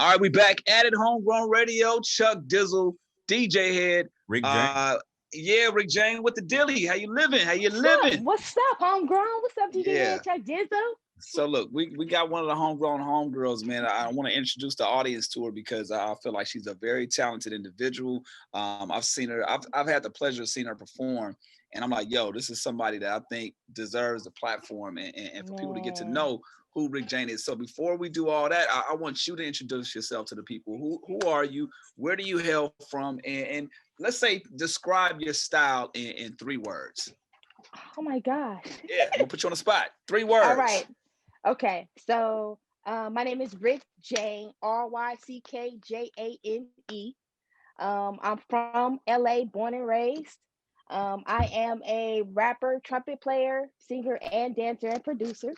All right, we back at it, Homegrown Radio. Chuck Dizzle, DJ Head. Ryck Jane. Yeah, Ryck Jane with the dilly. How you living? How you What's up? living? What's up, homegrown? What's up, DJ Yeah. Head Chuck Dizzo? So look, we got one of the homegrown homegirls, man. I want to introduce the audience to her because I feel like she's a very talented individual. I've seen her. I've had the pleasure of seeing her perform, and I'm like, yo, this is somebody that I think deserves the platform and for people to get to know who Ryck Jane is. So before we do all that, I want you to introduce yourself to the people. Who are you? Where do you hail from? And let's say describe your style in 3 words. Oh my gosh. Yeah, I'm gonna put you on the spot. 3 words. All right. Okay. So my name is Ryck Jane, RYCKJANE. I'm from LA, born and raised. I am a rapper, trumpet player, singer, and dancer and producer.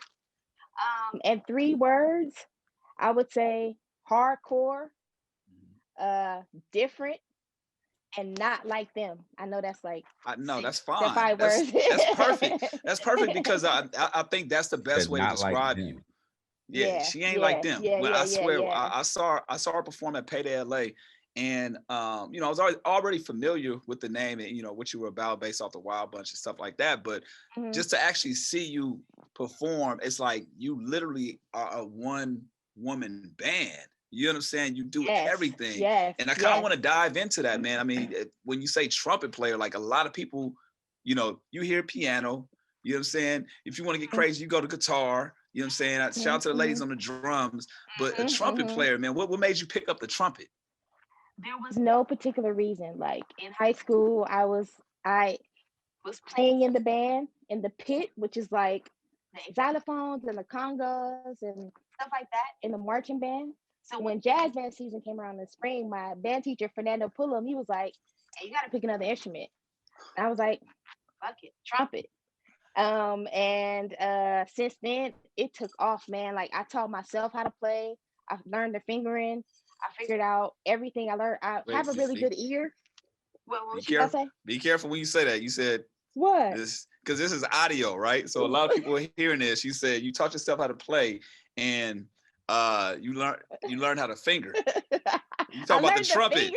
And 3 words, I would say hardcore, different, and not like them. I know that's like that's fine. 5 words. That's perfect. That's perfect because I think that's the best way to describe like you. Yeah, she ain't like them. I swear, I saw her perform at Payday LA, and I was already familiar with the name and what you were about based off the Wild Bunch and stuff like that. But just to actually see you perform, it's like you literally are a one-woman band. You know what I'm saying? You do everything. Yes, and I kind of want to dive into that, man. I mean, when you say trumpet player, like a lot of people, you hear piano, you know what I'm saying? If you want to get crazy, you go to guitar, you know what I'm saying? Shout out to the ladies on the drums, but a trumpet player, man, what made you pick up the trumpet? There was no particular reason. Like in high school, I was playing in the band, in the pit, which is like the xylophones and the congas and stuff like that in the marching band. So when jazz band season came around in the spring, my band teacher, Fernando Pullum, he was like, hey, you got to pick another instrument. And I was like, fuck it, trumpet. Since then, it took off, man. Like I taught myself how to play. I learned the fingering. I figured out everything I learned. I have a really good ear. What was you gonna say? Be careful when you say that. You said what? Because this is audio, right? So a lot of people are hearing this. You said you taught yourself how to play, and you learned how to finger. You talk about the trumpet.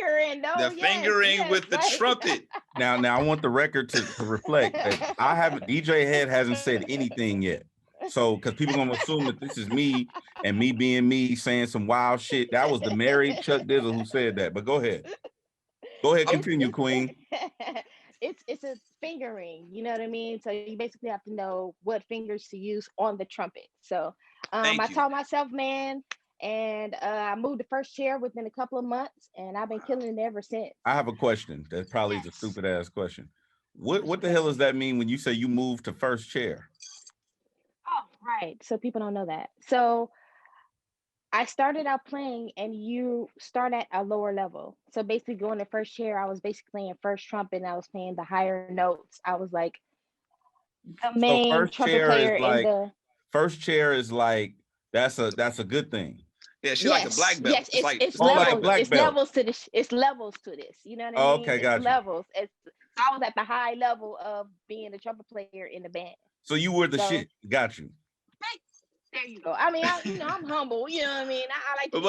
Fingering with the trumpet. Now I want the record to reflect that DJ Head hasn't said anything yet. So, because people gonna assume that this is me and me being me saying some wild shit. That was the married Chuck Dizzle who said that. But go ahead, continue, Queen. It's a fingering, you know what I mean? So you basically have to know what fingers to use on the trumpet. So I taught myself, man, and I moved to first chair within a couple of months, and I've been killing it ever since. I have a question. That probably is a stupid ass question. What the hell does that mean when you say you moved to first chair? Oh, right. So people don't know that. So I started out playing, and you start at a lower level. So basically going to first chair, I was basically playing first trumpet, and I was playing the higher notes. I was like the main trumpet player in the first chair is like that's a good thing. Yeah, she's like a black belt. Yes, it's levels. It's levels to this. It's levels to this. You know what I mean? Okay, gotcha. It's levels. I was at the high level of being a trumpet player in the band. So you were the shit. Got you. There you go. I mean, I'm humble. You know what I mean? I like to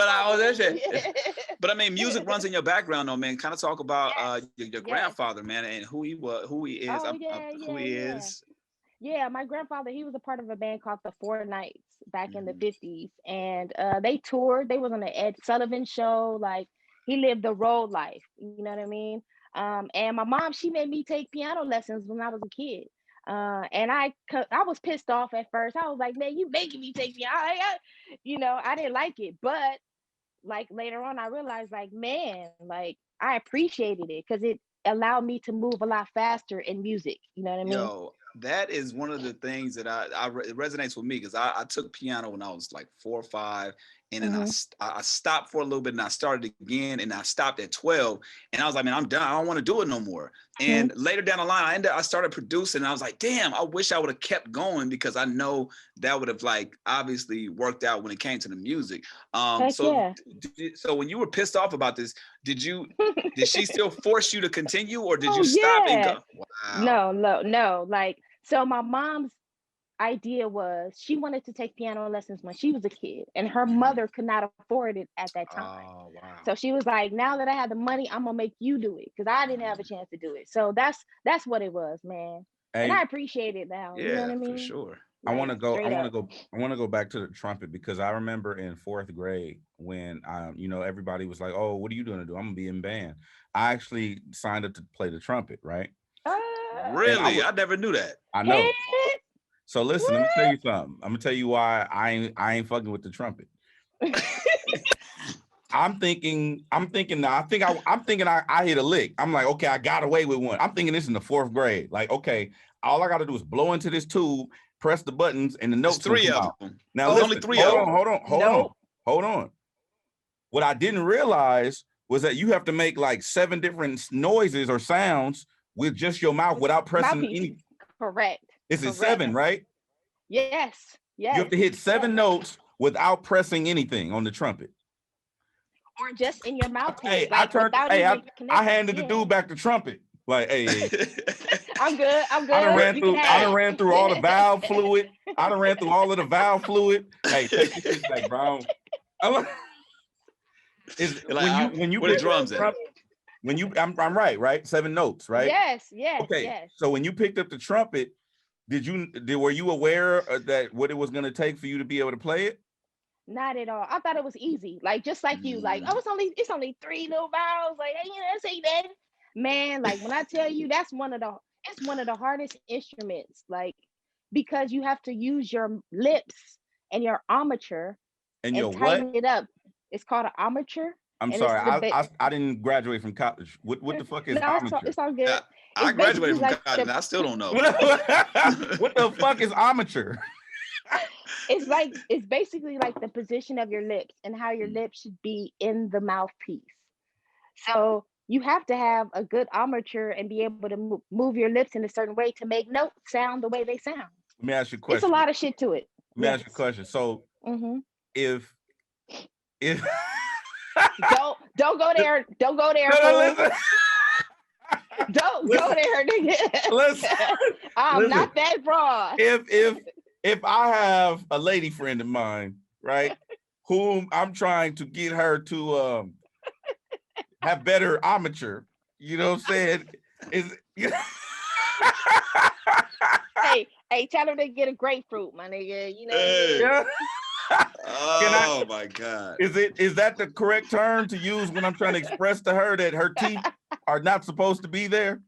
But I mean, music runs in your background, though, man. Kind of talk about your grandfather, man, and who he was, who he is. Yeah, my grandfather, he was a part of a band called the Four Knights back in the 50s. And they toured. They was on the Ed Sullivan show. Like, he lived the road life. You know what I mean? And my mom, she made me take piano lessons when I was a kid. And I was pissed off at first. I was like, man, you making me take piano. I didn't like it. But, like, later on, I realized, like, man, like, I appreciated it because it allowed me to move a lot faster in music. You know what I mean? Yo, that is one of the things that it resonates with me because I took piano when I was like 4 or 5, and then I stopped for a little bit, and I started again, and I stopped at 12, and I was like, man, I'm done. I don't want to do it no more. And later down the line, I started producing, and I was like, damn, I wish I would have kept going because I know that would have like obviously worked out when it came to the music. So when you were pissed off about this, did she still force you to continue, or did you stop and go? Wow. No. Like, so my mom's idea was she wanted to take piano lessons when she was a kid, and her mother could not afford it at that time. Oh wow. So she was like, now that I have the money, I'm gonna make you do it because I didn't have a chance to do it. So that's what it was, man. And Hey, I appreciate it now. You know what Yeah, I for mean? sure. I want Like to go. I straight want to up. go. I want to go back to the trumpet because I remember in fourth grade when everybody was like, "Oh, what are you going to do? I'm gonna be in band." I actually signed up to play the trumpet, right? And Uh, Really? I never knew that. I know. hit So listen, let me tell what? you something. I'm gonna tell you why I ain't fucking with the trumpet. I'm thinking I hit a lick. I'm like, okay, I got away with one. I'm thinking this in the fourth grade. Like, okay, all I got to do is blow into this tube, press the buttons, and the There's notes gonna three come of out. them. Now There's only listen, three hold of on, them. hold on, hold on, Nope. hold on. What I didn't realize was that you have to make like 7 different noises or sounds with just your mouth without pressing Mouthpiece. any. Correct. This is Correct. 7, right? Yes. You Yes. have to hit 7 Yes. notes without pressing anything on the trumpet. Or just in your mouthpiece, Hey, like without even I connecting. handed the Yeah. dude back the trumpet. Like, hey, I'm good. I'm I done good. ran You can through, I have done it. ran through all the valve fluid. I done ran through all of the valve fluid. Hey, take this shit back, bro. Is Like, when you where the pick up drums the at? trumpet, when you I'm right? 7 notes, right? Yes. Yes. Okay. Yes. So when you picked up the trumpet, were you aware that what it was gonna take for you to be able to play it? Not at all. I thought it was easy. Like just like you. Like, oh, Mm. it's only 3 little vowels. Like, hey, that's ain't that. Man, like when I tell you it's one of the hardest instruments. Like because you have to use your lips and your armature And and your what? tighten it up. It's called an armature, I'm and it's sorry, the bit. I didn't graduate from college. What the fuck is No, armature? it's all I, good. I It's graduated basically from like college and the I still don't know. What the fuck is armature? it's basically like the position of your lips and how your lips should be in the mouthpiece. So you have to have a good armature and be able to move your lips in a certain way to make notes sound the way they sound. Let me ask you a It's a question. lot of shit to it. Let me ask Yes. you a question. So Hmm. if if Don't go there. Don't go there, no, fool. listen, Don't go listen, there, nigga. listen, I'm listen. not that broad. If I have a lady friend of mine, right, whom I'm trying to get her to have better armature, you know what I'm saying? Is Hey, tell her to get a grapefruit, my nigga. You know what I mean? Hey. yeah. Oh my God. Is that the correct term to use when I'm trying to express to her that her teeth are not supposed to be there?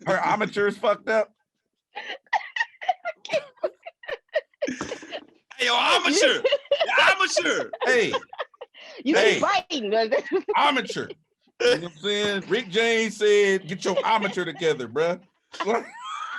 Her armature is fucked up. Hey, yo, amateur. Amateur. Hey, You Hey. keep biting. armature. You know what I'm saying? Ryck Jane said, "Get your armature together, bruh."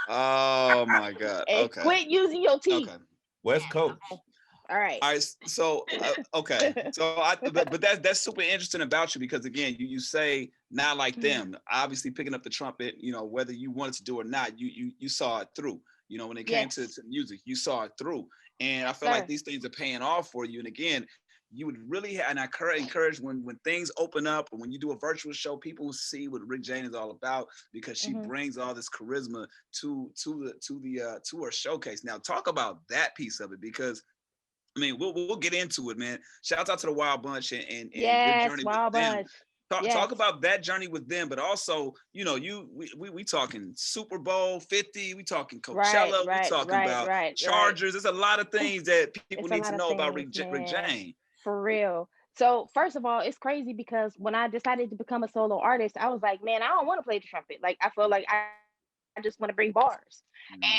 Oh my God. Hey, Okay. quit using your teeth. Okay. West Coast. All right. All right. So okay. So but that's super interesting about you because again, you say not like them. Obviously, picking up the trumpet, whether you wanted to do or not, you saw it through. When it came to music, you saw it through. And I feel like these things are paying off for you. And again, you would really and I encourage when things open up or when you do a virtual show, people will see what Ryck Jane is all about because she brings all this charisma to her showcase. Now talk about that piece of it because I mean we'll get into it, man. Shout out to the Wild Bunch and your journey Wild with them. Bunch. Talk about that journey with them, but also, we talking Super Bowl 50, we talking Coachella, we talking about Chargers. There's a lot of things that people need to know about Ryck Jane. For real. So first of all, it's crazy because when I decided to become a solo artist, I was like, man, I don't want to play the trumpet. Like I feel like I just want to bring bars.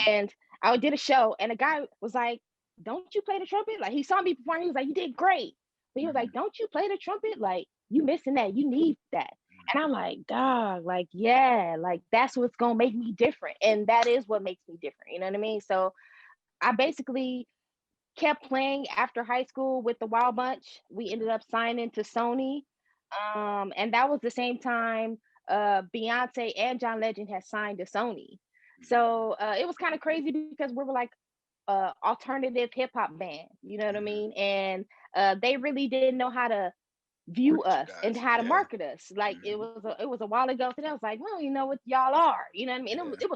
And I did a show and a guy was like, don't you play the trumpet? Like he saw me perform, he was like, you did great. But he was like, don't you play the trumpet? Like you missing that. You need that. And I'm like, dog, like, yeah, like that's what's gonna make me different. And that is what makes me different. You know what I mean? So I basically kept playing after high school with the Wild Bunch. We ended up signing to Sony. And that was the same time Beyonce and John Legend had signed to Sony. So it was kind of crazy because we were like alternative hip hop band, you know what I mean? And they really didn't know how to view Look at you us and guys. how to Yeah. market us. Like Mhm. it was a while ago today. I was like, well, you know what y'all are. You know what I mean? Yeah.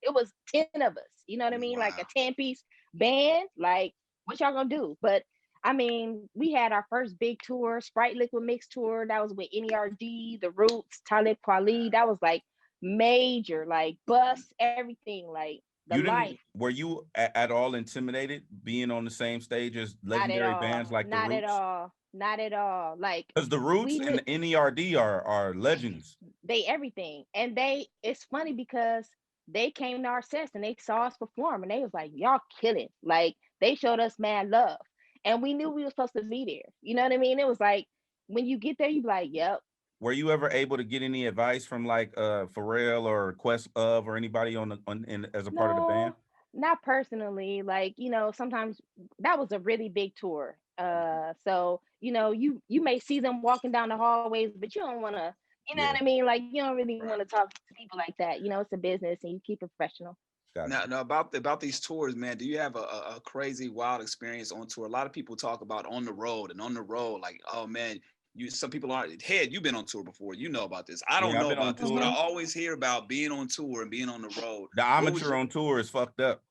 It was 10 of us. You know what I mean? Like a Wow. 10-piece band. Like what y'all gonna do? But I mean, we had our first big tour, Sprite Liquid Mix tour. That was with NERD, The Roots, Talib Kweli. That was like major, like Mhm. bus, everything, like the You didn't, life. were you at all intimidated being on the same stage as Not at legendary bands all. like The Not at Roots? all. Not at all. Like Because The Roots we and lit the NERD are legends. they everything. And it's funny because they came to our sets and they saw us perform and they was like, y'all killing. Like they showed us mad love. And we knew we were supposed to be there. You know what I mean? It was like when you get there, you be like, yep. Were you ever able to get any advice from like Pharrell or Quest of or anybody as a part of the band? No, not personally. Like, sometimes that was a really big tour. Mhm. So, you may see them walking down the hallways, but you don't wanna, you know Yeah, what I mean? Like you don't really want Right. to talk to people like that. It's a business and you keep it professional. got Now, you. now about these tours, man. Do you have a crazy, wild experience on tour? A lot of people talk about on the road and on the road. Like, oh man, some people aren't. Head, you've been on tour before. You know about this. I don't Yeah, I've know been on about this, but I tour. always hear about being on tour and being on the road. The What was amateur your on tour is fucked up.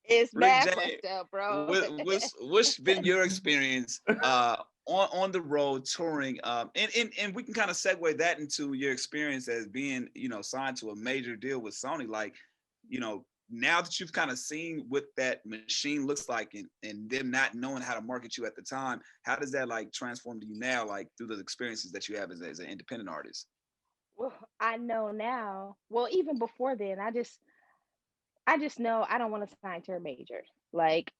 It's Ryck mad Jane? fucked up, bro. What's been your experience on the road touring? And we can kind of segue that into your experience as being signed to a major deal with Sony. Like, now that you've kind of seen what that machine looks like and them not knowing how to market you at the time, how does that like transform to you now, like through the experiences that you have as an independent artist? Well, I know now. Well, even before then, I just know I don't want to sign to a major. Like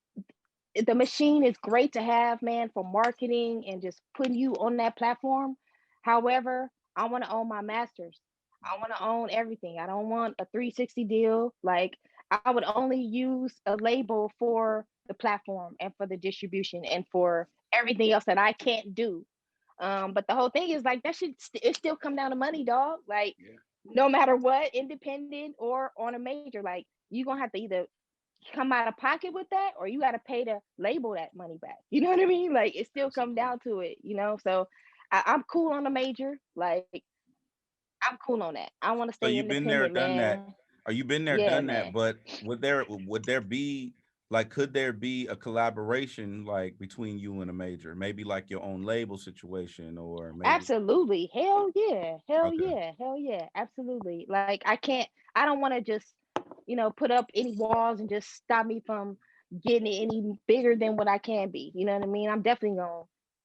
the machine is great to have, man, for marketing and just putting you on that platform. However, I want to own my masters. I want to own everything. I don't want a 360 deal. Like I would only use a label for the platform and for the distribution and for everything else that I can't do. But the whole thing is like that should it still come down to money, dog. Like Yeah. no matter what, independent or on a major, like you're gonna have to either come out of pocket with that or you got to pay to label that money back. You know what I mean? Like it still come Absolutely. down to it. So I'm cool on a major. Like I'm cool on that. I want to So stay you've been there, independent, done that. man. Or you've been there, Yeah, done that. man. But would there be like could there be a collaboration like between you and a major? Maybe like your own label situation or maybe Absolutely. Hell yeah. Hell okay. yeah. Hell yeah. Absolutely. Like I don't want to just, put up any walls and just stop me from getting it any bigger than what I can be. You know what I mean? I'm definitely going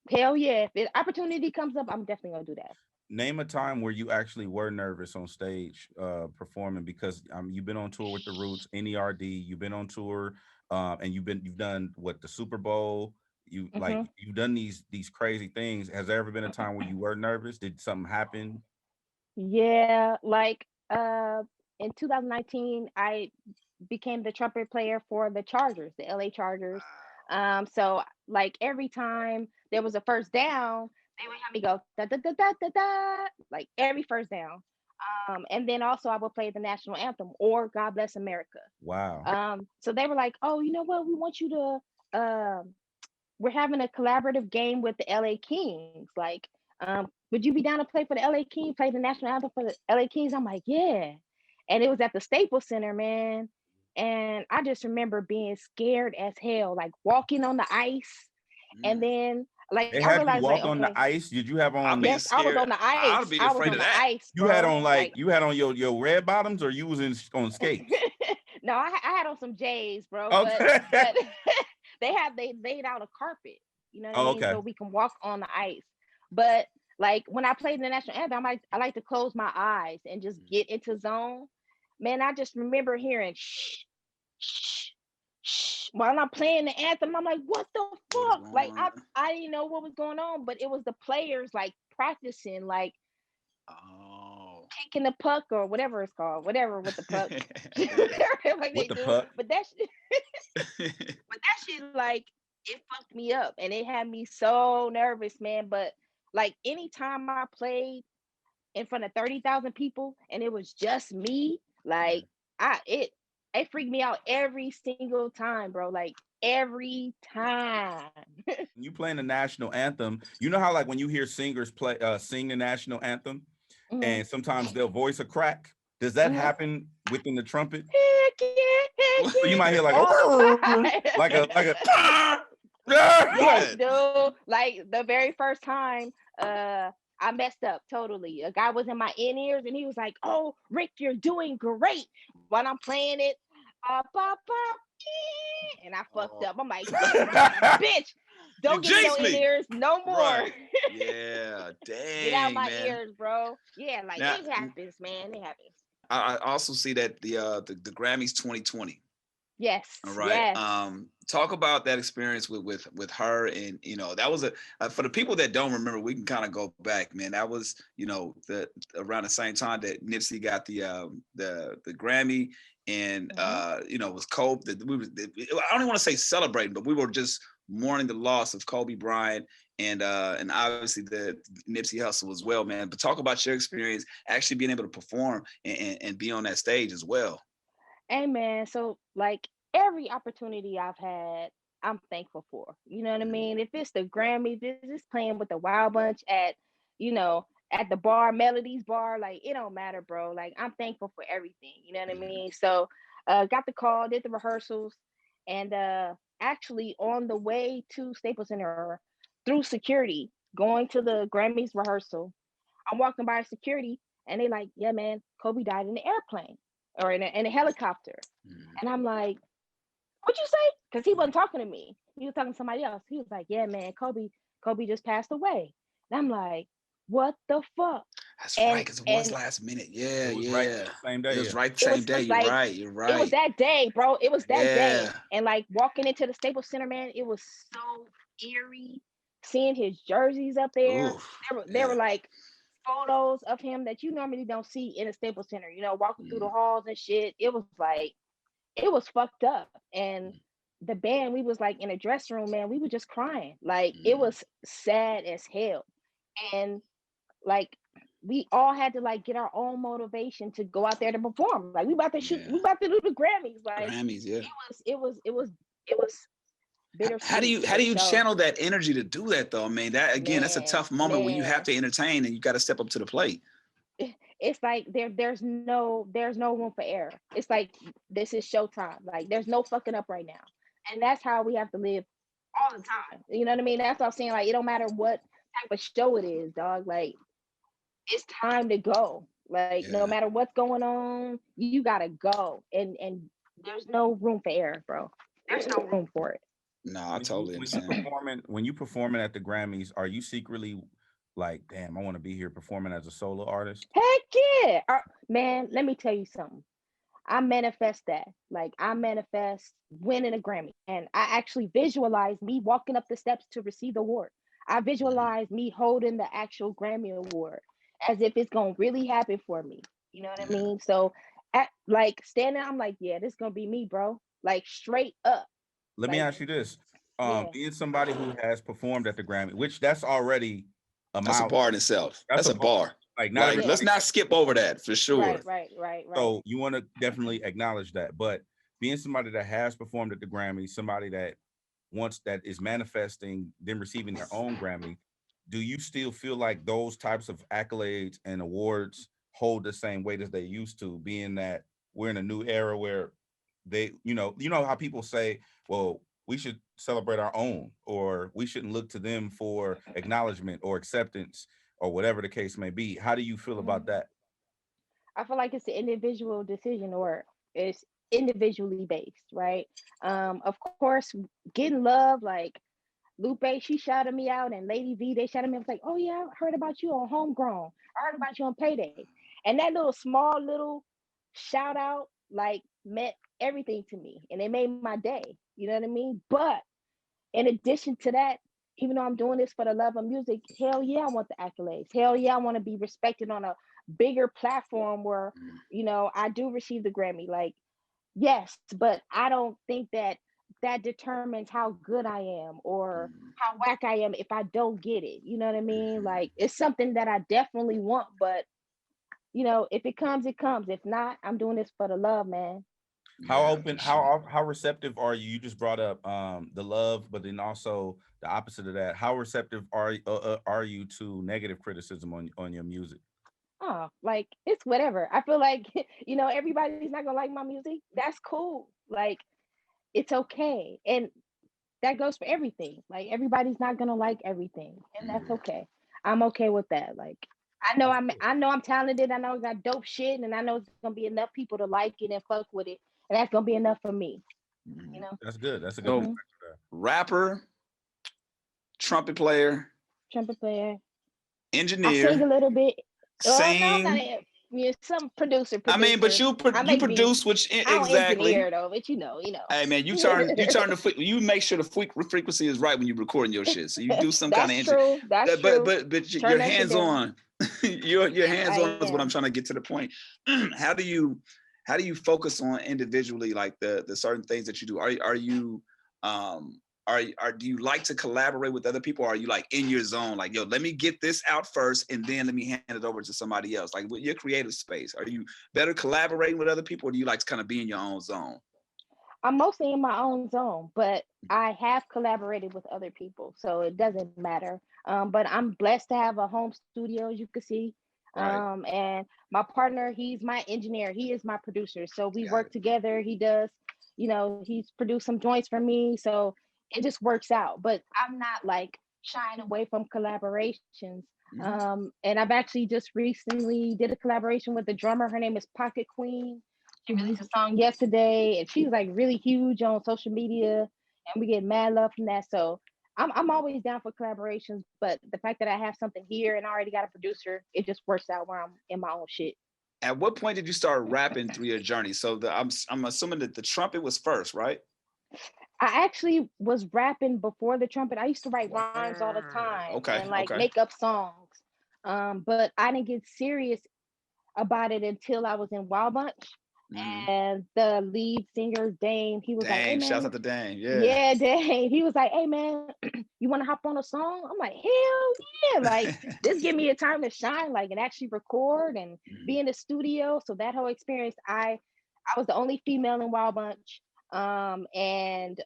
to, hell yeah. If the opportunity comes up, I'm definitely going to do that. Name a time where you actually were nervous on stage performing because you've been on tour with the Roots, NERD, you've been on tour and you've done what the Super Bowl, Hmm. you've done these crazy things. Has there ever been a time where you were nervous? Did something happen? Yeah. Like in 2019, I became the trumpet player for the Chargers, the LA Chargers. Wow. So like every time there was a first down, they would have me go da da da da da da, like every first down. And then also I would play the national anthem or God Bless America. Wow. So they were like, oh, you know what? We want you to. We're having a collaborative game with the LA Kings. Like, would you be down to play for the LA Kings? Play the national anthem for the LA Kings? I'm like, yeah. And it was at the Staples Center, man. And I just remember being scared as hell, like walking on the ice. And Mm. then, like, They I had you realized, like, walk on the okay, ice. Did you have I'll on be yes, I was scared. on the I'll ice. be I was afraid on of the that. ice, bro. Like, you had on your red bottoms or you was on skates? no, I had on some J's, bro. But Okay. but they laid out a carpet. You know what I Oh, mean? okay. So we can walk on the ice. But like when I played the national anthem, I like to close my eyes and just get into zone. Man, I just remember hearing shh, shh, shh while I'm playing the anthem. I'm like, what the What is fuck? going Like on? I didn't know what was going on, but it was the players like practicing, like Oh. kicking the puck or whatever it's called, whatever with the puck. Yeah. Like With they the do. puck. But that shit like it fucked me up and it had me so nervous, man. But like anytime I played in front of 30,000 people and it was just me, Yeah. like I it It freaked me out every single time, bro. Like every time. When you playing the national anthem, you know how like when you hear singers play sing the national anthem, Hmm. and sometimes they'll voice a crack. Does that Hmm. happen within the trumpet? Heck yeah, heck So you might hear yeah, like all the a time. like a Yes, like, dude. Like the very first time, I messed up totally. A guy was in my in ears and he was like, "Oh, Rick, you're doing great." While I'm playing it, ba, ba, and I fucked Oh, up. I'm like, "You son of a bitch! you Don't get in your jinxed in me. ears no more. Right. Yeah. Get out Dang, my man. ears, bro." Yeah, like Now, it happens, man. It happens. I also see that the Grammys 2020. Yes, All right. yes. Talk about that experience with her, and that was a for the people that don't remember, we can kind of go back, man. That was the around the same time that Nipsey got the Grammy, and Hmm. it was Kobe. I don't even want to say celebrating, but we were just mourning the loss of Kobe Bryant, and obviously the Nipsey Hussle as well, man. But talk about your experience actually being able to perform and be on that stage as well. Hey man, so like every opportunity I've had, I'm thankful for. You know what I mean? If it's the Grammys, this is playing with the Wild Bunch at, you know, at the bar, Melodies bar, like it don't matter, bro. Like I'm thankful for everything. You know what I Mhm. mean? So got the call, did the rehearsals, and actually on the way to Staples Center through security, going to the Grammys rehearsal, I'm walking by security and they like, yeah, man, Kobe died in the airplane or in a helicopter. Mhm. And I'm like, what'd you say? Because he wasn't talking to me. He was talking to somebody else. He was like, yeah, man, Kobe just passed away. And I'm like, what the fuck? That's right, And because it was and last minute. Yeah, it was right yeah. the same It day. was Yeah. right the it same was day. You're like right. You're it was right. that day, bro. It was that day. Yeah. And like walking into the Staples Center, man, it was so eerie seeing his jerseys up there. Ooh. There were Yeah. like photos of him that you normally don't see in a Staples Center, walking through the Mm, halls and shit. It was like, it was fucked up. And mm, the band, we was like in a dressing room, man, we were just crying. Like it mm. was sad as hell. And like we all had to like get our own motivation to go out there to perform. Like we Yeah. about to do the Grammys. Like Grammys. Yeah. it was bittersweet How for do you sure. channel that energy to do that though? I mean, that again, that's a Man, tough moment when you have man. to entertain and you got to step up to the plate. It's like there's no room for error. It's like this is showtime. Like there's no fucking up right now. And that's how we have to live all the time. You know what I mean? That's what I'm saying. Like it don't matter what type of show it is, dog. Like it's time to go. Like no Yeah. matter what's going on, you gotta go. And there's no room for error, bro. There's no room for it. No, I totally understand. When you performing at the Grammys, are you secretly like, damn, I want to be here performing as a solo artist? Heck yeah. Man, let me tell you something. I manifest that. Like I manifest winning a Grammy. And I actually visualize me walking up the steps to receive the award. I Mhm. visualize me holding the actual Grammy award as if it's gonna really happen for me. You know what I Yeah. mean? So like standing, I'm like, yeah, this is gonna be me, bro. Like straight up. Let me Like, ask you this. yeah. Being somebody who has performed at the Grammy, which that's already a That's a milestone. bar in itself. That's That's a a bar. bar. Like not Like, let's Yeah. everybody. not skip over that for sure. Right. So you want to definitely acknowledge that. But being somebody that has performed at the Grammy, somebody that once that is manifesting, then receiving their own Grammy, do you still feel like those types of accolades and awards hold the same weight as they used to, being that we're in a new era where they, you know how people say, well, we should celebrate our own, or we shouldn't look to them for acknowledgement or acceptance or whatever the case may be. How do you feel Mhm. about that? I feel like it's an individual decision or it's individually based, right? Of course, getting love, like Lupe, she shouted me out, and Lady V, they shouted me. I was like, oh yeah, I heard about you on Homegrown. I heard about you on Payday. And that little small little shout out like meant everything to me. And it made my day. You know what I mean? But in addition to that, even though I'm doing this for the love of music, hell yeah, I want the accolades. Hell yeah, I want to be respected on a bigger platform where, Mm, I do receive the Grammy. Like, yes, but I don't think that that determines how good I am or mm, how whack I am if I don't get it. You know what I mean? mhm. Like, it's something that I definitely want, but if it comes, it comes. If not, I'm doing this for the love, man. How Yeah, open, for sure. how receptive are you? You just brought up the love, but then also the opposite of that. How receptive are you to negative criticism on your music? Oh, like it's whatever. I feel like everybody's not gonna like my music. That's cool. Like it's okay, and that goes for everything. Like everybody's not gonna like everything, and that's Mhm. okay. I'm okay with that. Like I know I'm talented. I know I got dope shit, and I know it's gonna be enough people to like it and fuck with it, and that's gonna be enough for me. You Mhm. know. That's good. That's a good So hmm perspective. rapper, trumpet player, Trumpet player. I sing a engineer, little bit. Oh no, I'm not sing. some producer, I mean, but producer. I you make beats. produce, which I don't exactly. engineer though, but you know. Hey man, you turn you make sure the frequency is right when you're recording your shit. So you do some kind of That's engine. true. That's true. Your Turn that shit hands down. on. Your hands I on is what I'm am. trying to get to the point. how do you focus on individually like the certain things that you do? Are you do you like to collaborate with other people, or are you like in your zone, like, yo, let me get this out first and then let me hand it over to somebody else? Like with your creative space, are you better collaborating with other people, or do you like to kind of be in your own zone? I'm mostly in my own zone, but I have collaborated with other people, so it doesn't matter. But I'm blessed to have a home studio, as you can see. Right. And my partner, he's my engineer. He is my producer. So we Got work it. together. He does, he's produced some joints for me. So it just works out. But I'm not like shying away from collaborations. Mhm. And I've actually just recently did a collaboration with the drummer. Her name is Pocket Queen. She released a song yesterday, and she's like really huge on social media, and we get mad love from that. So I'm always down for collaborations, but the fact that I have something here and I already got a producer, it just works out where I'm in my own shit. At what point did you start rapping through your journey? So I'm assuming that the trumpet was first, right? I actually was rapping before the trumpet. I used to write rhymes all the Word. time Okay. and like Okay. make up songs. But I didn't get serious about it until I was in Wild Bunch. Hmm. And the lead singer, Dame, he was like, "Hey Dame. Shouts out man, to Dame. Yeah. yeah, Dame." He was like, "Hey man, you want to hop on a song?" I'm like, "Hell yeah!" Like this give me a time to shine, like and actually record and be in the studio. So that whole experience, I was the only female in Wild Bunch, and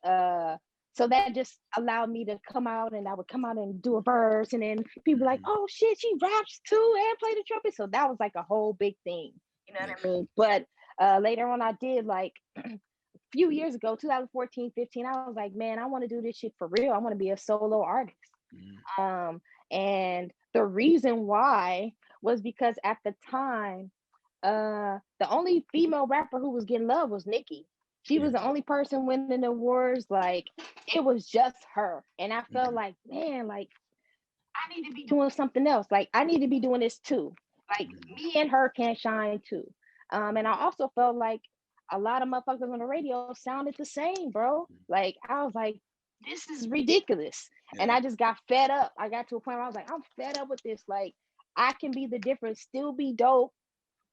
so that just allowed me to come out, and I would come out and do a verse, and then people like, Mhm. "Oh shit, she raps too and play the trumpet." So that was like a whole big thing, you know Yeah. what I mean? But later on, I did like few years ago, 2014, 15, I was like, man, I want to do this shit for real. I want to be a solo artist. Mhm. Um, and the reason why was because at the time, the only female rapper who was getting love was Nicki. She Yeah. was the only person winning the awards. Like it was just her. And I felt Mhm. like, man, like I need to be doing something else. Like I need to be doing this too. Like Mhm. me and her can shine too. And I also felt like a lot of motherfuckers on the radio sounded the same, bro. Like I was like, this is ridiculous. And Yeah. I just got fed up. I got to a point where I was like, I'm fed up with this. Like I can be the difference, still be dope,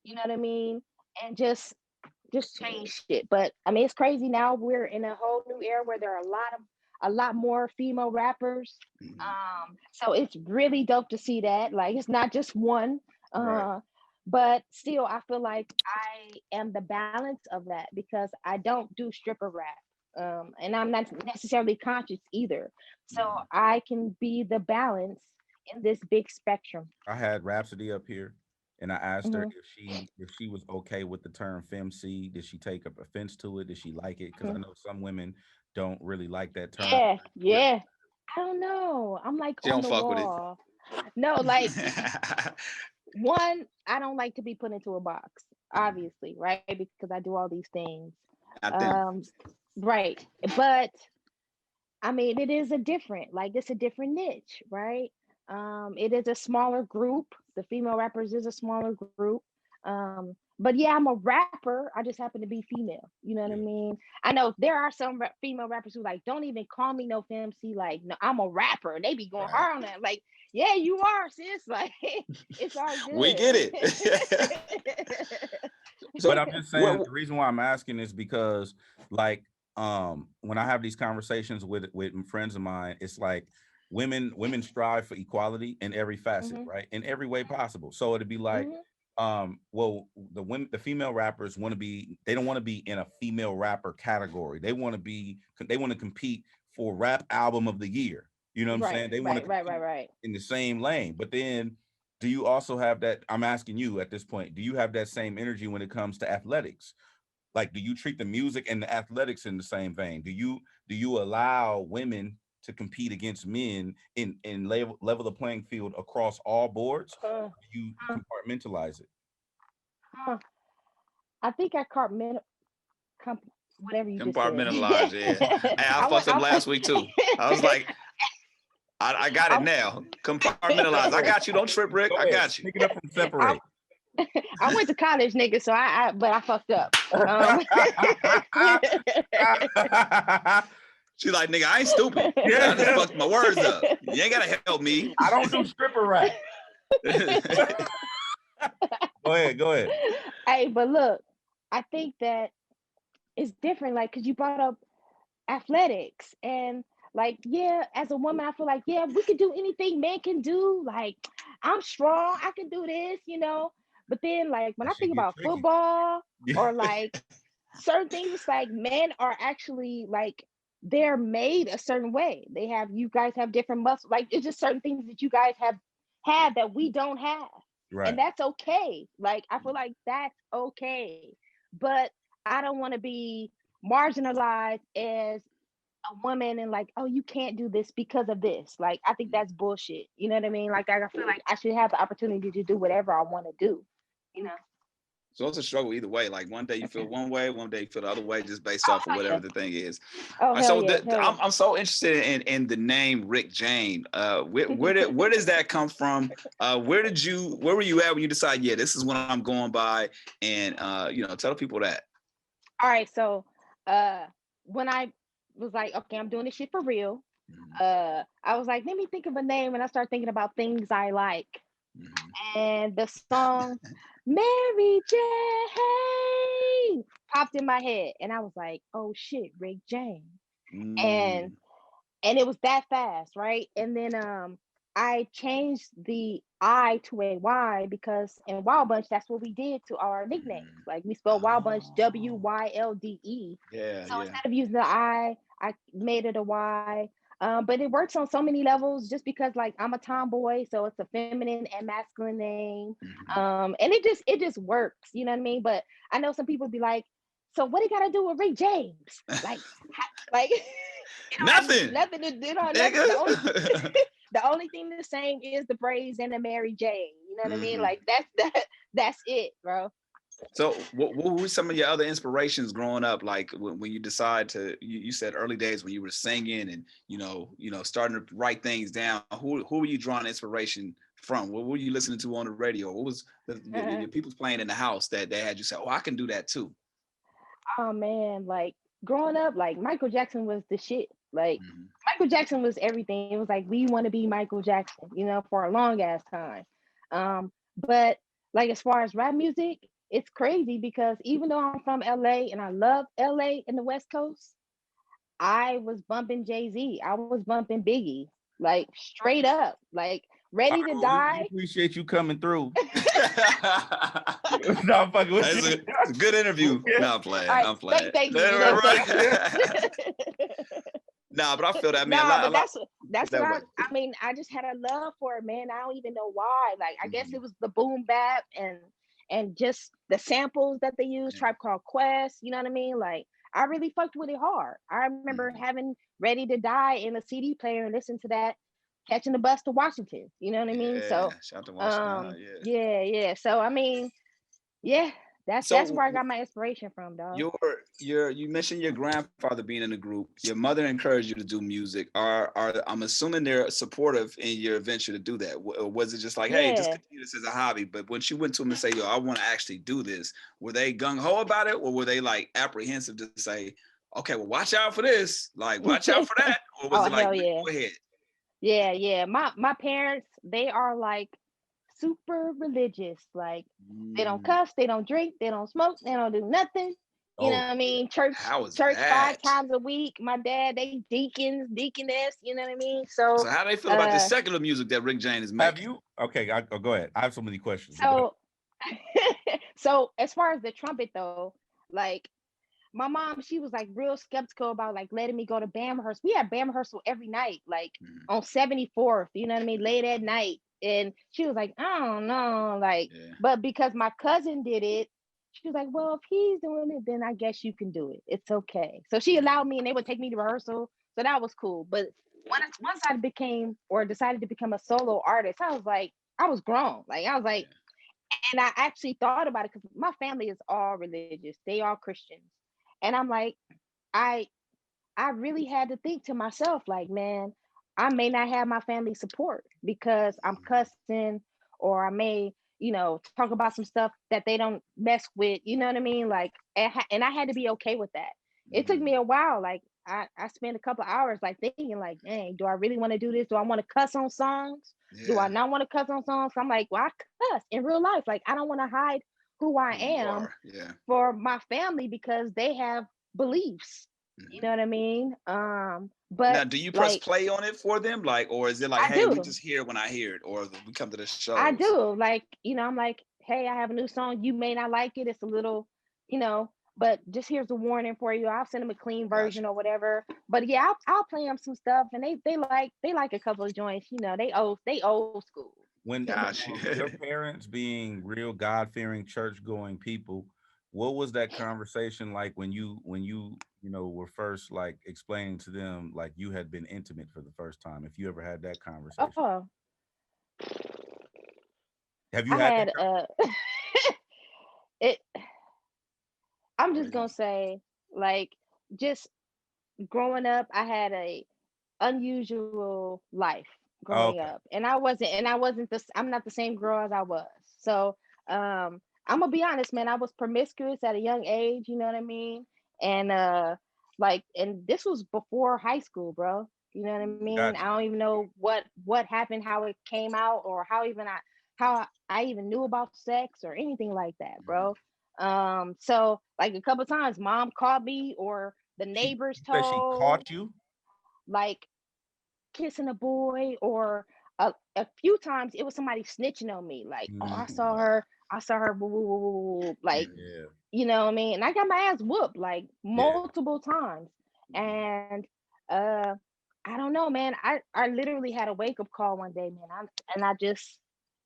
you know what I mean? And just change shit. But I mean, it's crazy now. We're in a whole new era where there are a lot more female rappers. Mhm. So it's really dope to see that. Like it's not just one. Right. Uh, but still, I feel like I am the balance of that because I don't do stripper rap. And I'm not necessarily conscious either. So Mhm. I can be the balance in this big spectrum. I had Rhapsody up here, and I asked her hmm if she was okay with the term femc. Did she take offense to it? Did she like it? Because I know some women don't really like that term. Yeah, Yeah. yeah. I don't know. I'm like She on don't the fuck with it. wall. No, like one, I don't like to be put into a box, obviously, right? Because I do all these things. Not them. Um, right. But I mean, it is a different, like it's a different niche, right? It is a smaller group. The female rappers is a smaller group. But yeah, I'm a rapper. I just happen to be female. You know what I Yeah. mean? I know there are some female rappers who like don't even call me no FMC. Like, no, I'm a rapper. They be going Right. hard on that. Like, yeah, you are, sis. Like, it's all We get good. it. But So I'm just saying what? the reason why I'm asking is because like when I have these conversations with friends of mine, it's like women strive for equality in every facet, hmm right? In every way possible. So it'd be like hmm Well, the female rappers they don't want to be in a female rapper category. They want to compete for rap album of the year. You know what I'm saying? They want to compete Right. in the same lane. But then do you also have that? I'm asking you at this point, do you have that same energy when it comes to athletics? Like, do you treat the music and the athletics in the same vein? Do you allow women to compete against men in level the playing field across all boards? Uh, Do you uh, compartmentalize it? uh, I think I whatever you just said. Compartmentalize, yeah. Hey, I I went, fucked up last week too. I was like, I got it now. Compartmentalize. I got you. Don't trip, Rick. Go I ahead. got you. Pick it up and separate. I went to college, nigga, so but I fucked up. She's like, nigga, I ain't stupid. Yeah. I just fucked my words up. You ain't gotta help me. I don't do stripper rap. Go ahead. Hey, but look, I think that it's different, like, because you brought up athletics and like, yeah, as a woman, I feel like, yeah, we can do anything men can do. Like, I'm strong, I can do this, But then, like, when I think about football or like certain things, it's like men are actually like they're made a certain way. You guys have different muscles. Like, it's just certain things that you guys have that we don't have. Right. And that's okay. Like, I feel like that's okay. But I don't want to be marginalized as a woman and like, oh, you can't do this because of this. Like, I think that's bullshit. You know what I mean? Like, I feel like I should have the opportunity to do whatever I want to do, So it's a struggle either way. Like one day you feel one way, one day you feel the other way, just based off of whatever the thing is. Oh, hell yeah, I'm so interested in the name Ryck Jane. Where does that come from? Where were you at when you decided, yeah, this is what I'm going by, and tell people that. All right, so when I was like, okay, I'm doing this shit for real. I was like, let me think of a name, and I started thinking about things I like. And the song Mary Jane popped in my head, and I was like, oh shit, Ryck Jane. And it was that fast, right? And then I changed the I to a Y because in Wild Bunch, that's what we did to our nicknames. Like, we spelled Wild Bunch WYLDE. Yeah. So instead of using the I made it a Y. But it works on so many levels just because, like, I'm a tomboy, so it's a feminine and masculine name. And it just works, you know what I mean? But I know some people be like, so what it got to do with Ryck James? Like nothing. Nothing to do. The only thing the same is the braids and the Mary Jane. You know what I mean? Like, that's it, bro. So what were some of your other inspirations growing up? Like when you decide you said early days when you were singing and, starting to write things down, who were you drawing inspiration from? What were you listening to on the radio? What was the people's playing in the house that they had you say, oh, I can do that too? Oh man, like growing up, like Michael Jackson was the shit. Like Michael Jackson was everything. It was like, we want to be Michael Jackson, for a long ass time. But like, as far as rap music, it's crazy because even though I'm from LA and I love LA and the West Coast, I was bumping Jay-Z. I was bumping Biggie, like straight up, like Ready to Die. We appreciate you coming through. No, I'm fucking with you. It's a good interview. No, I'm playing. Right, I'm playing. Thank you. Nah, but I feel that, man. That's what I mean. I just had a love for it, man. I don't even know why. Like, I guess it was the boom bap and just the samples that they use, Tribe Called Quest, you know what I mean? Like, I really fucked with it hard. I remember having Ready to Die in a CD player and listen to that, catching the bus to Washington, you know what I mean? So shout to Washington, yeah. So I mean, yeah, that's where I got my inspiration from, dog. You mentioned your grandfather being in the group. Your mother encouraged you to do music. I'm assuming they're supportive in your venture to do that. Or was it just like, hey, just continue this as a hobby? But when she went to them and say, yo, I want to actually do this, were they gung ho about it, or were they like apprehensive to say, okay, well, watch out for this, like watch out for that, or was it like, go ahead? Yeah. My parents, they are like super religious. Like, they don't cuss, they don't drink, they don't smoke, they don't do nothing. You know what I mean? Church 5 times a week. My dad, they deaconess, you know what I mean? So how do they feel about the secular music that Ryck Jane is making? Have you? Okay, I'll go ahead. I have so many questions. So So as far as the trumpet though, like my mom, she was like real skeptical about like letting me go to band rehearsal. We had band rehearsal every night, like Mhm. on 74th, you know what I mean, late at night. And she was like, I don't know, like, Yeah. but because my cousin did it, she was like, well, if he's doing it, then I guess you can do it. It's okay. So she allowed me, and they would take me to rehearsal. So that was cool. But once I became or decided to become a solo artist, I was like, I was grown. Like I was like, Yeah. and I actually thought about it because my family is all religious. They all Christians. And I'm like, I I really had to think to myself, like, man, I may not have my family support because I'm Mhm. cussing, or I may, talk about some stuff that they don't mess with. You know what I mean? Like, and I had to be okay with that. It took me Mhm. a while. Like, I spent a couple of hours like thinking, like, dang, do I really want to do this? Do I want to cuss on songs? Do I Yeah. not want to cuss on songs? I'm like, well, I cuss in real life. Like, I don't want to hide who I Who you am are. Yeah. for my family because they have beliefs. You know Mhm. what I mean? Now, But do you press like play on it for them, like, or is it like, I hey, we do. just hear it when I hear it, or we come to the I shows? do. Like, I'm like, hey, I have a new song. You may not like it. It's a little, but just here's a warning for you. I'll send them a clean version Gotcha. or whatever. But yeah, I'll play them some stuff, and they like a couple of joints. They old school. When Gotcha. your parents being real God-fearing church-going people, what was that conversation like when you were first like explaining to them like you had been intimate for the first time, if you ever had that conversation? Oh, Have you I had that had it. I'm Or just is it? gonna say, like, just growing up, I had a unusual life Oh, growing okay. up, and I'm not the same girl as I was. So I'm gonna be honest, man, I was promiscuous at a young age, you know what I mean? And and this was before high school, bro. You know what I mean? I Gotcha. don't even know what happened, how it came out, or how I even knew about sex or anything like that, Mhm. bro. So like a couple times mom called me, or the She neighbors you said she told, caught you? like kissing a boy, or a few times it was somebody snitching on me, like, oh, Mm, Wow. I saw her, woo, woo, woo, woo, woo, like, Mhm. yeah, you know what I mean? And I got my ass whooped like yeah. multiple times. Mhm. And uh I don't know, man. I literally had a wake up call one day, man.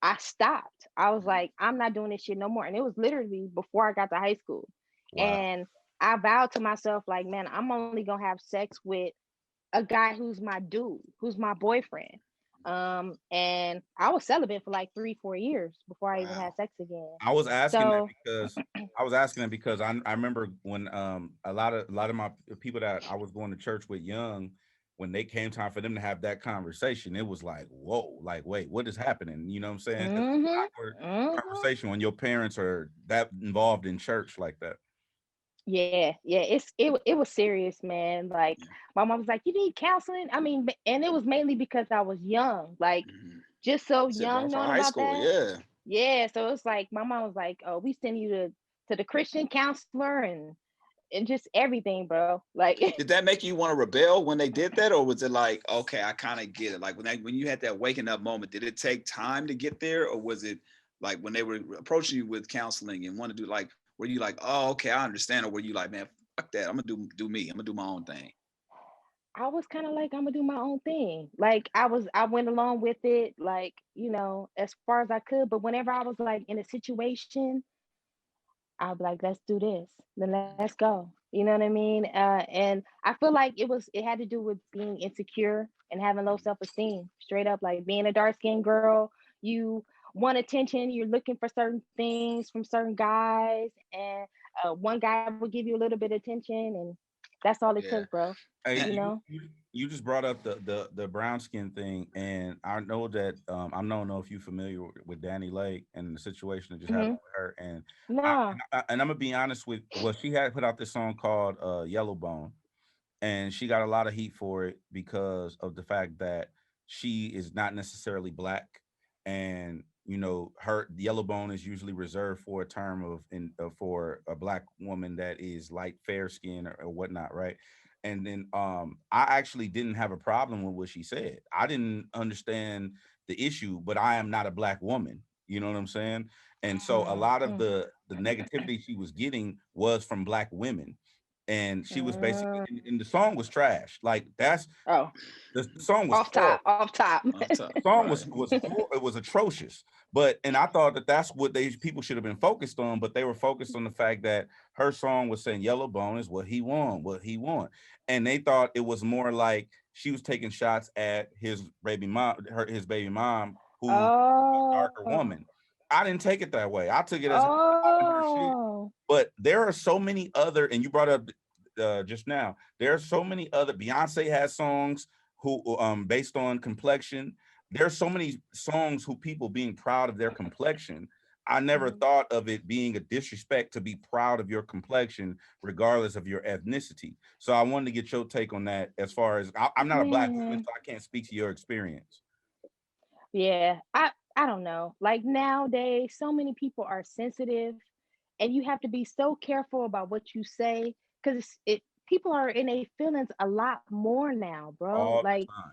I stopped. I was Mhm. like, I'm not doing this shit no more. And it was literally before I got to high school. Wow. And I vowed to myself, like, man, I'm only gonna have sex with a guy who's my dude, who's my boyfriend. And I was celibate for like 3 4 years before I even had Wow. sex again. I was asking that So because I remember when a lot of my people that I was going to church with young, when they came time for them to have that conversation, it was like, whoa, like, wait, what is happening? You know what I'm saying? 'Cause it's an mhm, awkward mhm. conversation when your parents are that involved in church like that. Yeah, it was serious, man. Like Yeah. my mom was like, "You need counseling." I mean, and it was mainly because I was young, like Mhm. just so You said young right from knowing high about school. that. Yeah. Yeah, so it's like my mom was like, "Oh, we send you to the Christian counselor and just everything, bro." Like, Did that make you want to rebel when they did that, or was it like, okay, I kind of get it? Like when you had that waking up moment, did it take time to get there, or was it like when they were approaching you with counseling and want to do like, were you like, oh, okay, I understand, or were you like, man, fuck that, I'm gonna do me, I'm gonna do my own thing? I was kind of like, I'm gonna do my own thing. Like I went along with it, like, as far as I could. But whenever I was like in a situation, I'll be like, let's do this. Then let's go. You know what I mean? And I feel like it had to do with being insecure and having low Mhm. self-esteem. Straight up, like being a dark-skinned girl, you want attention, you're looking for certain things from certain guys, and one guy will give you a little bit of attention, and that's all it took, Yeah. bro. Hey, You And know? you just brought up the brown skin thing, and I know that I don't know if you're familiar with Danny Lake and the situation that just happened Hmm. with her, and No. I'm gonna be honest with, well, she had put out this song called Yellow Bone, and she got a lot of heat for it because of the fact that she is not necessarily black, and her yellow bone is usually reserved for a term for a black woman that is light fair skin or whatnot, right? And then I actually didn't have a problem with what she said. I didn't understand the issue, but I am not a black woman. You know what I'm saying? And so a lot of the negativity she was getting was from Black women. And she was basically, and the song was trash. Like that's Oh, the song was off top, horrible. off top. Off top, Song right. it was atrocious. But and I thought that that's what they people should have been focused on, but they were focused on the fact that her song was saying Yellow Bone is what he want, and they thought it was more like she was taking shots at his baby mom, his baby mom, who a darker Oh, woman. I didn't take it that way. I took it as her popping her shit. oh, But there are so many other, and you brought up just now, there are so many other. Beyonce has songs who based on complexion. There's so many songs who people being proud of their complexion. I never thought of it being a disrespect to be proud of your complexion, regardless of your ethnicity. So I wanted to get your take on that. As far as I'm not a Black woman, man. so I can't speak to your experience. Yeah, I don't know. Like nowadays, so many people are sensitive, and you have to be so careful about what you say because it people are in a feelings a lot more now, bro. All the Like time.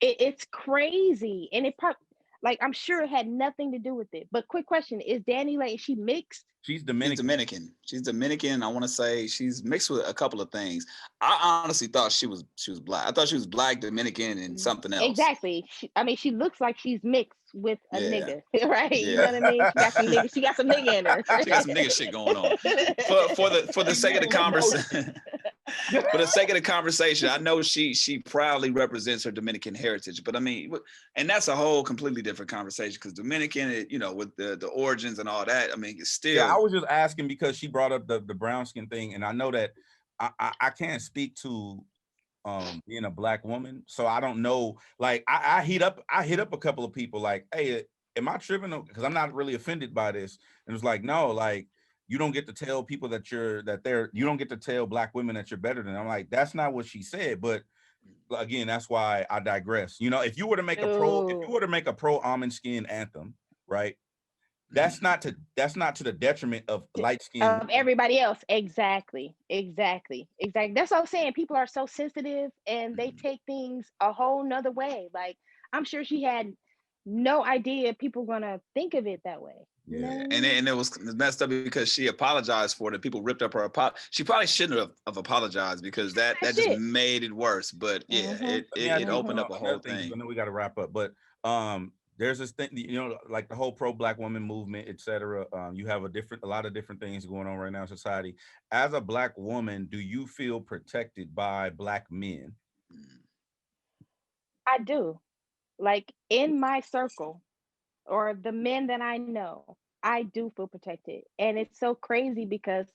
it's crazy, and it probably like I'm sure it had nothing to do with it. But quick question: Is Danny like is she mixed? She's She's Dominican. Dominican. She's Dominican. I want to say she's mixed with a couple of things. I honestly thought she was black. I thought she was black, Dominican, and something else. Exactly. I mean, she looks like she's mixed with a Yeah, nigga, right? You know yeah. what I mean? She got some nigga. She got some nigga in her. She got some nigga shit going on. For the sake of the conversation, for the sake of the conversation, I know she proudly represents her Dominican heritage, but I mean, and that's a whole completely different conversation because Dominican, with the origins and all that. I mean, it's Yeah, I still was just asking because she brought up the brown skin thing, and I know that I can't speak to being a Black woman, so I don't know. Like I hit up a couple of people like, hey, am I tripping? Because I'm not really offended by this. And it's like, no, like you don't get to tell people you don't get to tell Black women that you're better than them. I'm like, that's not what she said. But again, that's why I digress. If you were to make Ooh. a pro almond skin anthem, right? That's not to the detriment of light skinned Of women. everybody else. Exactly. That's what I'm saying. People are so sensitive and they take things a whole nother way. Like I'm sure she had no idea people were gonna think of it that way. You know Yeah. what I and mean? it, and it was messed up because she apologized for it. People ripped up her She probably shouldn't have apologized because that just Shit. made it worse. But yeah, Mm-hmm. it Let me it, ask it you opened up a whole another thing because thing. I know we got to wrap up. But there's this thing, like the whole pro Black woman movement, etc. You have a lot of different things going on right now in society. As a Black woman, do you feel protected by Black men? Mm. I do. Like in my circle or the men that I know, I do feel protected. And it's so crazy because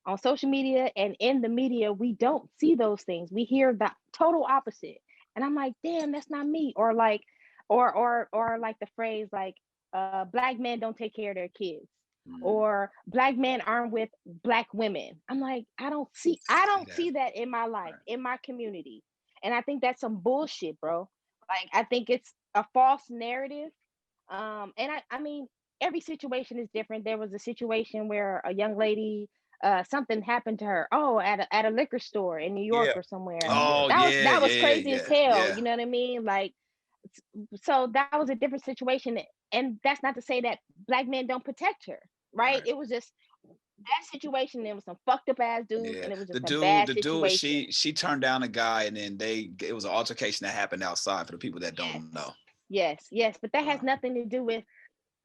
on social media and in the media, we don't see those things. We hear the total opposite. And I'm like, damn, that's not me. Or like, or like the phrase like Black men don't take care of their kids. Mm. Or Black men aren't with Black women. I'm like, I See don't that? see that in my life, Right. in my community. And I think that's some bullshit, bro. Like I think it's a false narrative. And I mean, every situation is different. There was a situation where a young lady, something happened to her. Oh, at a liquor store in New York Yeah. or somewhere. Yeah. Oh yeah, That yeah, was yeah, crazy as yeah, hell. yeah. You know what I mean? Like, so that was a different situation. And that's not to say that Black men don't protect her, right? Right. It was just that situation. There was some fucked up ass dudes, Yeah. and it was The just a dude, bad the dude, situation. she turned down a guy, and then it was an altercation that happened outside for the people that Yes, don't know. yes. But that has Uh, nothing to do with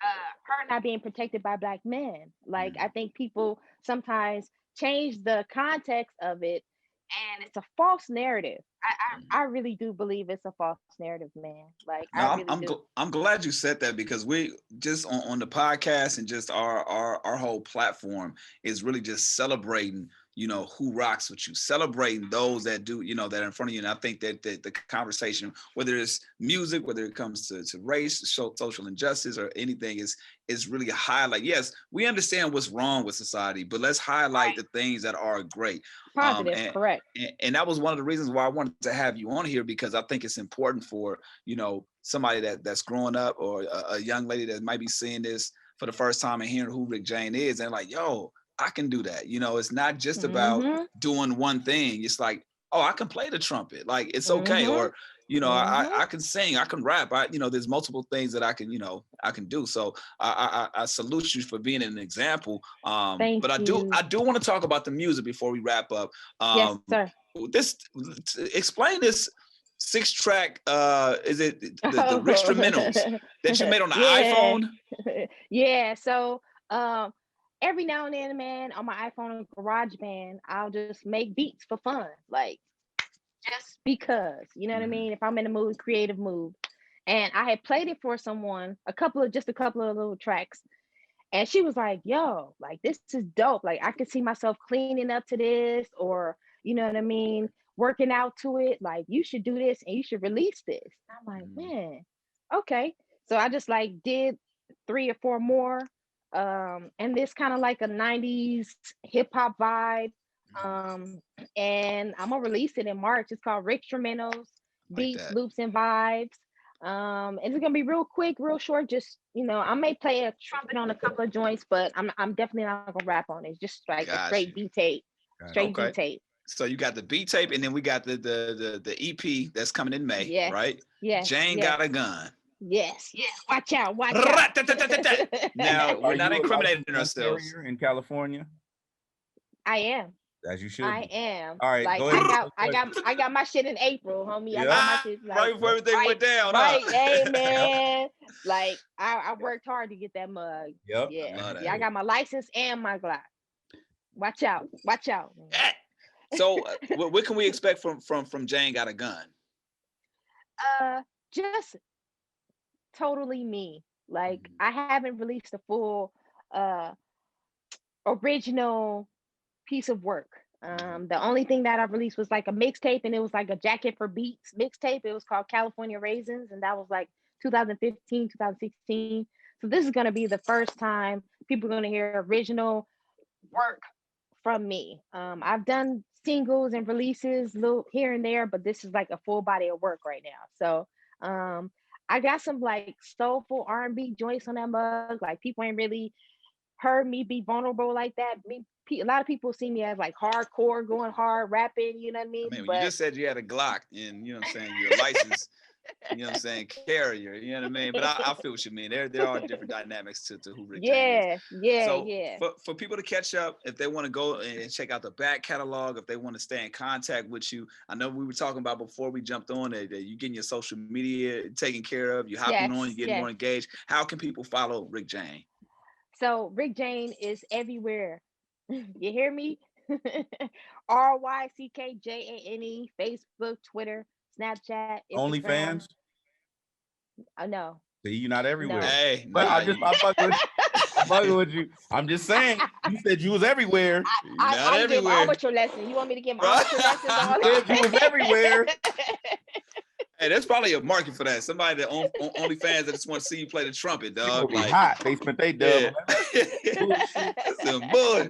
her not being protected by Black men. Like I mm, think people sometimes change the context of it, and it's a false narrative. I mm. really do believe it's a false narrative, man. Like I No, really do. I'm glad you said that because we just on the podcast and just our whole platform is really just celebrating, who rocks with you, celebrating those that do, that are in front of you. And I think that the conversation, whether it's music, whether it comes to race, social injustice, or anything, is really a highlight. Yes, we understand what's wrong with society, but let's highlight the things that are great. Positive, And correct. and that was one of the reasons why I wanted to have you on here because I think it's important for somebody that's growing up or a young lady that might be seeing this for the first time and hearing who Ryck Jane is and like, yo, I can do that. It's not just about Mm-hmm. doing one thing. It's like, oh, I can play the trumpet. Like it's okay. Mm-hmm. Or I can sing, I can rap. There's multiple things that I can do. So I salute you for being an example. Thank But you. I do want to talk about the music before we wrap up. Yes, sir. Explain this 6-track, is it the instrumentals that you made on the iPhone? Yeah. So every now and then, man, on my iPhone and GarageBand, I'll just make beats for fun, like just because, you know what I mean? If I'm in a mood, creative mood. And I had played it for someone, a couple of little tracks. And she was like, yo, like, this is dope. Like, I could see myself cleaning up to this, or, you know what I mean? Working out to it. Like, you should do this and you should release this. I'm like, man, okay. So I just like did 3 or 4 more. And this kind of like a 90s hip hop vibe. And I'm gonna release it in March. It's called Ryck Instrumentals, Beats, Loops, and Vibes. And it's gonna be real quick, real short. Just I may play a trumpet on a couple of joints, but I'm definitely not gonna rap on it. It's just like a straight beat tape, straight beat tape. So you got the beat tape, and then we got the EP that's coming in May, right? Yes. Jane got a gun. Yes. Watch out. Now we're not incriminating ourselves. In California, I am. As you should. I am. All right. Like go ahead. I got my shit in April, homie. Yeah. I got my shit right before everything went down. Right. Hey man. Like I worked hard to get that mug. Yep. Yeah. I got my license and my Glock. Watch out. So what can we expect from Jane Got a Gun? Just totally me. Like I haven't released a full original piece of work. The only thing that I released was like a mixtape, and it was like a Jacket for Beats mixtape. It was called California Raisins, and that was like 2015, 2016. So this is going to be the first time people are going to hear original work from me. I've done singles and releases little here and there, but this is like a full body of work right now. So I got some like soulful R&B joints on that mug. Like people ain't really heard me be vulnerable like that. A lot of people see me as like hardcore, going hard, rapping, you know what I mean? But you just said you had a Glock and, you know what I'm saying, you're a licensed, you know what I'm saying, carrier, you know what I mean? But I feel what you mean. There are different dynamics to who Ryck Jane is. So for people to catch up, if they want to go and check out the back catalog, if they want to stay in contact with you, I know we were talking about before we jumped on that you getting your social media taken care of, you hopping on, you getting more engaged. How can people follow Ryck Jane? So Ryck Jane is everywhere. You hear me? RYCKJANE, Facebook, Twitter, Snapchat, Instagram. OnlyFans? Oh no. See, you're not everywhere. No. Hey, but I'm fucking with you. I'm just saying. You said you was everywhere. I everywhere. Give amateur lessons. You want me to give amateur lessons? You said you was everywhere. Hey, there's probably a market for that. Somebody that on OnlyFans that just want to see you play the trumpet, dog. Like hot. They spent they dub. Some boy.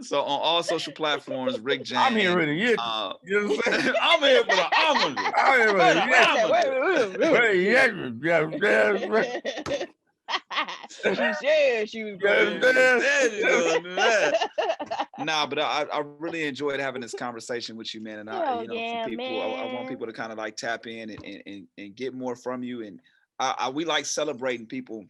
So on all social platforms, Ryck Jane. I'm here with it. You know what I'm saying? I'm here for the omelet. I'm here for the She said she was going. Nah, but I really enjoyed having this conversation with you, man. And I want people to kind of like tap in and get more from you. And we like celebrating people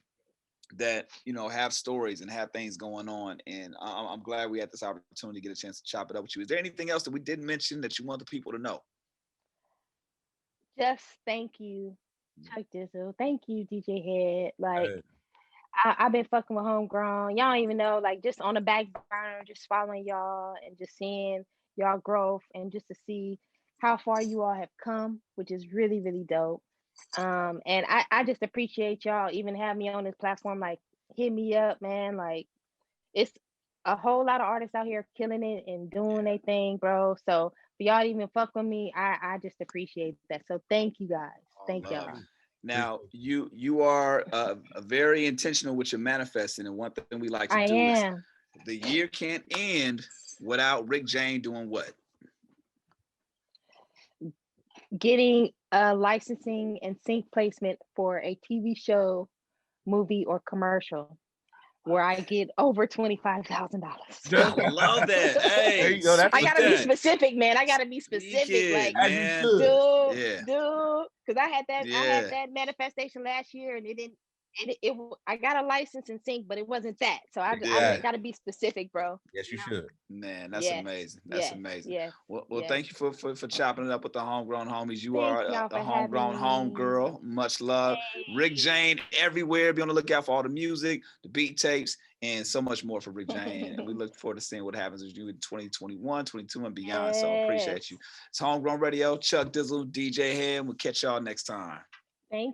that have stories and have things going on. And I'm glad we had this opportunity to get a chance to chop it up with you. Is there anything else that we didn't mention that you want the people to know? Just thank you, Chuck Dizzle. Thank you, DJ Head. Like, I've been fucking with Homegrown. Y'all don't even know, like, just on the back burner, just following y'all and just seeing y'all growth and just to see how far you all have come, which is really, really dope. And I just appreciate y'all even have me on this platform. Like, hit me up, man. Like, it's a whole lot of artists out here killing it and doing their thing, bro. So for y'all to even fuck with me, I just appreciate that. So thank you guys. Thank y'all. Now you are very intentional with your manifesting, and one thing we like to do is the year can't end without Ryck Jane doing what? Getting licensing and sync placement for a TV show, movie, or commercial. where I get over $25,000. I love that. Hey, there you go. That's I gotta be that. specific, man. I gotta be specific, It, like, as you man. should. Yeah. dude, because I had Yeah. that manifestation last year, and it didn't. I got a license in sync, but it wasn't that. So I Yeah. got to be specific, bro. Yes, you should. Man, that's Yes, amazing. That's yes, amazing. yes, Well, yes. thank you for chopping it up with the homegrown homies. You Thank are y'all a for homegrown having me. homegirl. Much love. Ryck Jane everywhere. Be on the lookout for all the music, the beat tapes, and so much more for Ryck Jane. And we look forward to seeing what happens with you in 2021, 22, and beyond. So appreciate you. It's Homegrown Radio. Chuck Dizzle, DJ Head. We'll catch y'all next time. Thank